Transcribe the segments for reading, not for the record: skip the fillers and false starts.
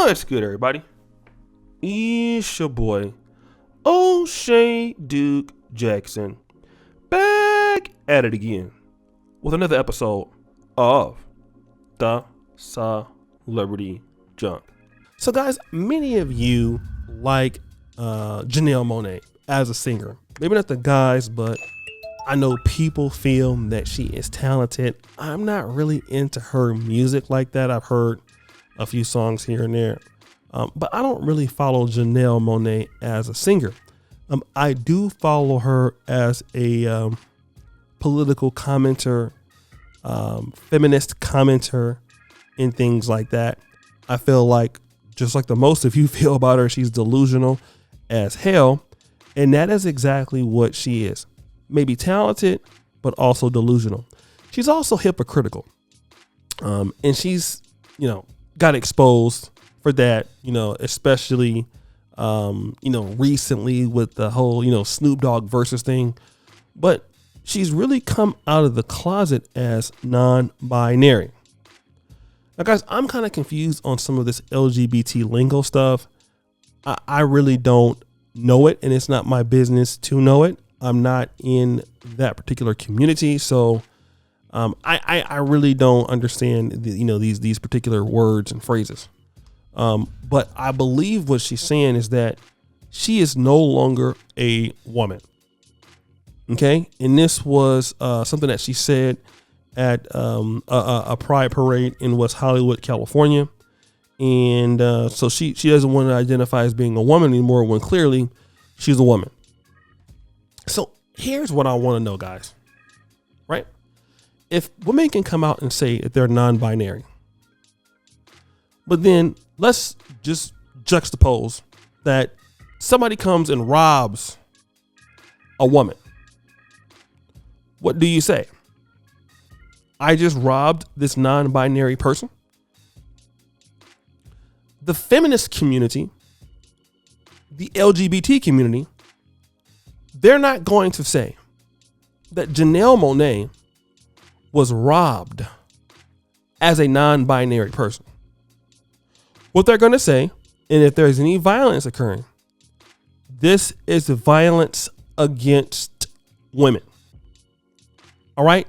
What's good, everybody? It's your boy, O'Shea Duke Jackson, back at it again with another episode of the Celebrity Junk. So, guys, many of you like Janelle Monáe as a singer. Maybe not the guys, but I know people feel that she is talented. I'm not really into her music like that. I've heard a few songs here and there, but I don't really follow Janelle Monáe as a singer. I do follow her as a political commenter, feminist commenter, and things like that. I feel like, just like the most of you feel about her, she's delusional as hell, and that is exactly what she is. Maybe talented, but also delusional. She's also hypocritical, and she's, got exposed for that, especially, recently with the whole, Snoop Dogg versus thing. But she's really come out of the closet as non-binary. Now, guys, I'm kind of confused on some of this LGBT lingo stuff. I really don't know it, and it's not my business to know it. I'm not in that particular community, so I really don't understand these particular words and phrases. But I believe what she's saying is that she is no longer a woman. Okay, and this was something that she said at a pride parade in West Hollywood, California, and so she doesn't want to identify as being a woman anymore when clearly she's a woman. So here's what I want to know, guys. Right? If women can come out and say that they're non-binary, but then let's just juxtapose that somebody comes and robs a woman. What do you say? I just robbed this non-binary person? The feminist community, the LGBT community, they're not going to say that Janelle Monáe was robbed as a non-binary person. What they're going to say, and if there's any violence occurring, this is violence against women. All right?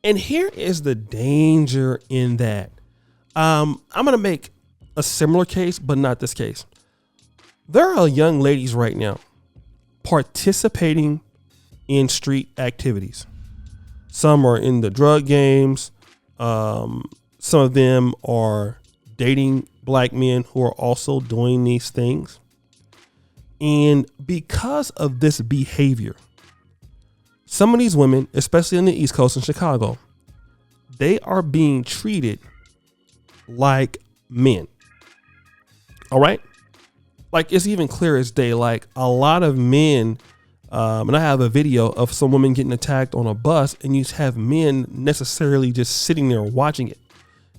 And here is the danger in that. I'm going to make a similar case, but not this case. There are young ladies right now participating in street activities. Some are in the drug games. Some of them are dating black men who are also doing these things. And because of this behavior, some of these women, especially in the East Coast in Chicago, they are being treated like men. All right? Like, it's even clear as day. Like, a lot of men, and I have a video of some women getting attacked on a bus, and you have men necessarily just sitting there watching it,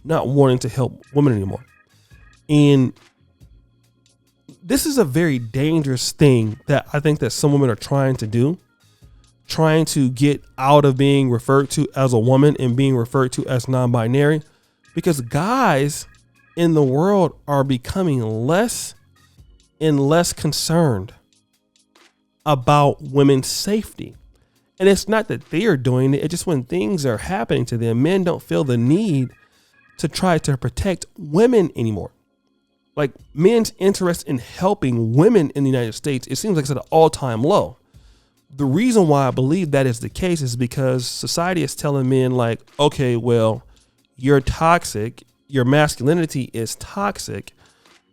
not wanting to help women anymore. And this is a very dangerous thing that I think that some women are trying to do, trying to get out of being referred to as a woman and being referred to as non-binary, because guys in the world are becoming less and less concerned about women's safety. And it's not that they are doing it. It's just when things are happening to them, men don't feel the need to try to protect women anymore. Like, men's interest in helping women in the United States, it seems like it's at an all-time low. The reason why I believe that is the case is because society is telling men, like, okay, well, you're toxic. Your masculinity is toxic.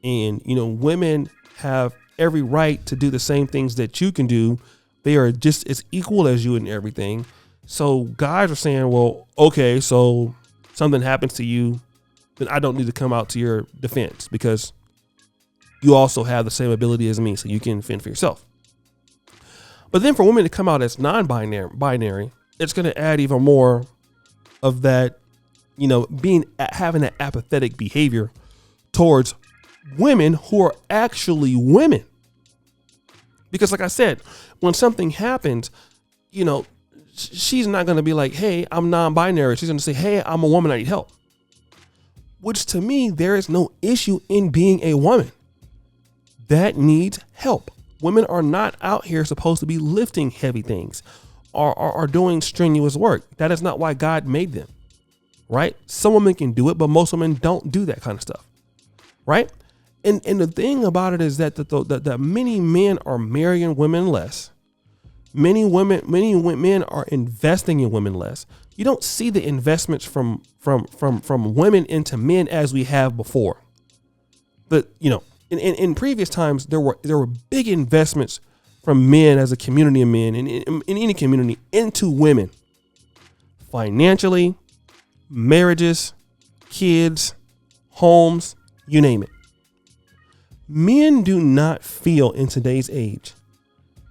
And, women have every right to do the same things that you can do. They are just as equal as you in everything. So guys are saying, well, okay, so something happens to you, then I don't need to come out to your defense because you also have the same ability as me, so you can fend for yourself. But then for women to come out as non-binary, it's going to add even more of that, having that apathetic behavior towards women who are actually women. Because like I said, when something happens, she's not going to be like, hey, I'm non-binary. She's going to say, hey, I'm a woman, I need help. which to me, there is no issue in being a woman that needs help. Women are not out here supposed to be lifting heavy things or doing strenuous work. That is not why God made them, right? Some women can do it, but most women don't do that kind of stuff, right? And the thing about it is that that many men are marrying women less. Many men are investing in women less. You don't see the investments from women into men as we have before. But in previous times there were big investments from men as a community of men in any community into women, financially, marriages, kids, homes, you name it. Men do not feel in today's age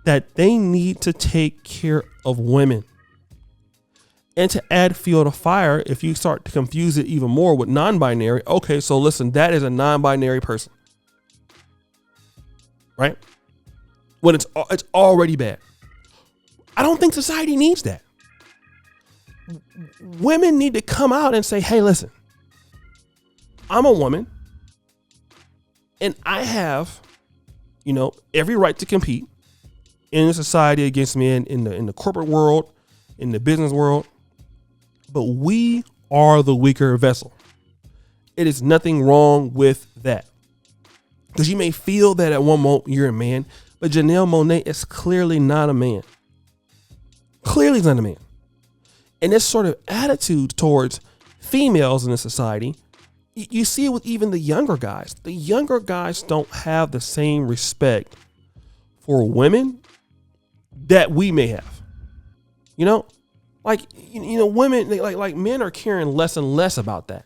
that they need to take care of women. And to add fuel to fire, if you start to confuse it even more with non-binary, okay, so listen, that is a non-binary person, right? When it's already bad. I don't think society needs that. Women need to come out and say, hey, listen, I'm a woman and I have, every right to compete in society against men in the corporate world, in the business world. But we are the weaker vessel. It is nothing wrong with that. Because you may feel that at one moment you're a man, but Janelle Monáe is clearly not a man. Clearly not a man. And this sort of attitude towards females in the society, you see it with even the younger guys. The younger guys don't have the same respect for women that we may have. Women, like men are caring less and less about that,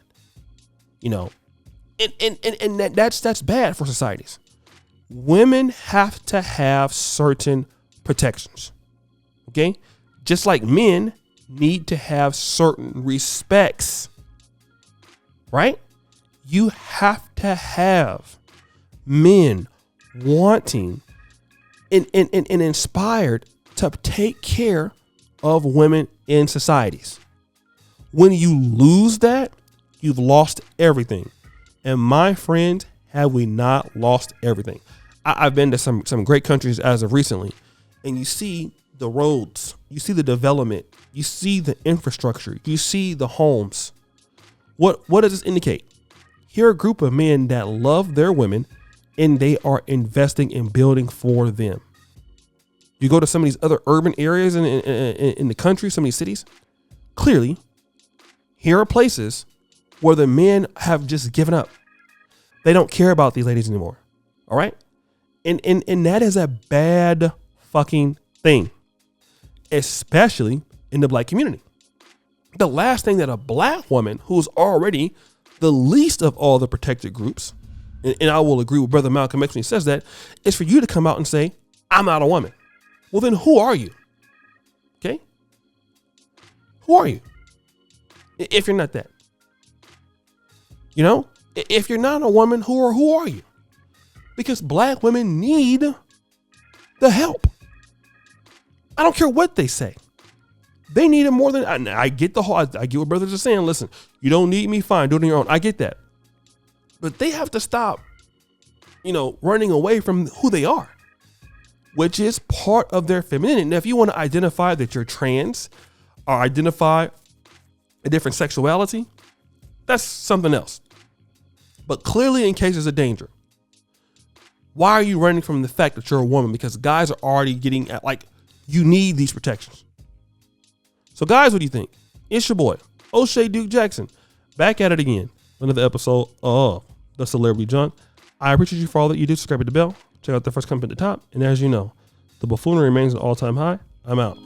and that's bad for societies. Women have to have certain protections. Okay. Just like men need to have certain respects, right? You have to have men wanting and inspired to take care of women in societies. When you lose that, you've lost everything. And my friend, have we not lost everything? I've been to some great countries as of recently, and you see the roads, you see the development, you see the infrastructure, you see the homes. What does this indicate? Here are a group of men that love their women and they are investing in building for them. You go to some of these other urban areas in the country, some of these cities, clearly, here are places where the men have just given up. They don't care about these ladies anymore. All right. And that is a bad fucking thing, especially in the black community. The last thing that a black woman, who's already the least of all the protected groups, and I will agree with Brother Malcolm X when he says that, is for you to come out and say, I'm not a woman. Well, then who are you? Okay. Who are you? If you're not that, if you're not a woman, who are you? Because black women need the help. I don't care what they say. They need it more than I get the whole. I get what brothers are saying. Listen, you don't need me. Fine, do it on your own. I get that, but they have to stop, running away from who they are, which is part of their femininity. Now, if you want to identify that you're trans or identify a different sexuality, that's something else. But clearly, in cases of danger, why are you running from the fact that you're a woman? Because guys are already getting at you need these protections. So guys, what do you think? It's your boy, O'Shea Duke Jackson, back at it again. Another episode of The Celebrity Junk. I appreciate you for all that you do. Subscribe to the bell. Check out the first comment at the top. And as you know, the buffoonery remains an all-time high. I'm out.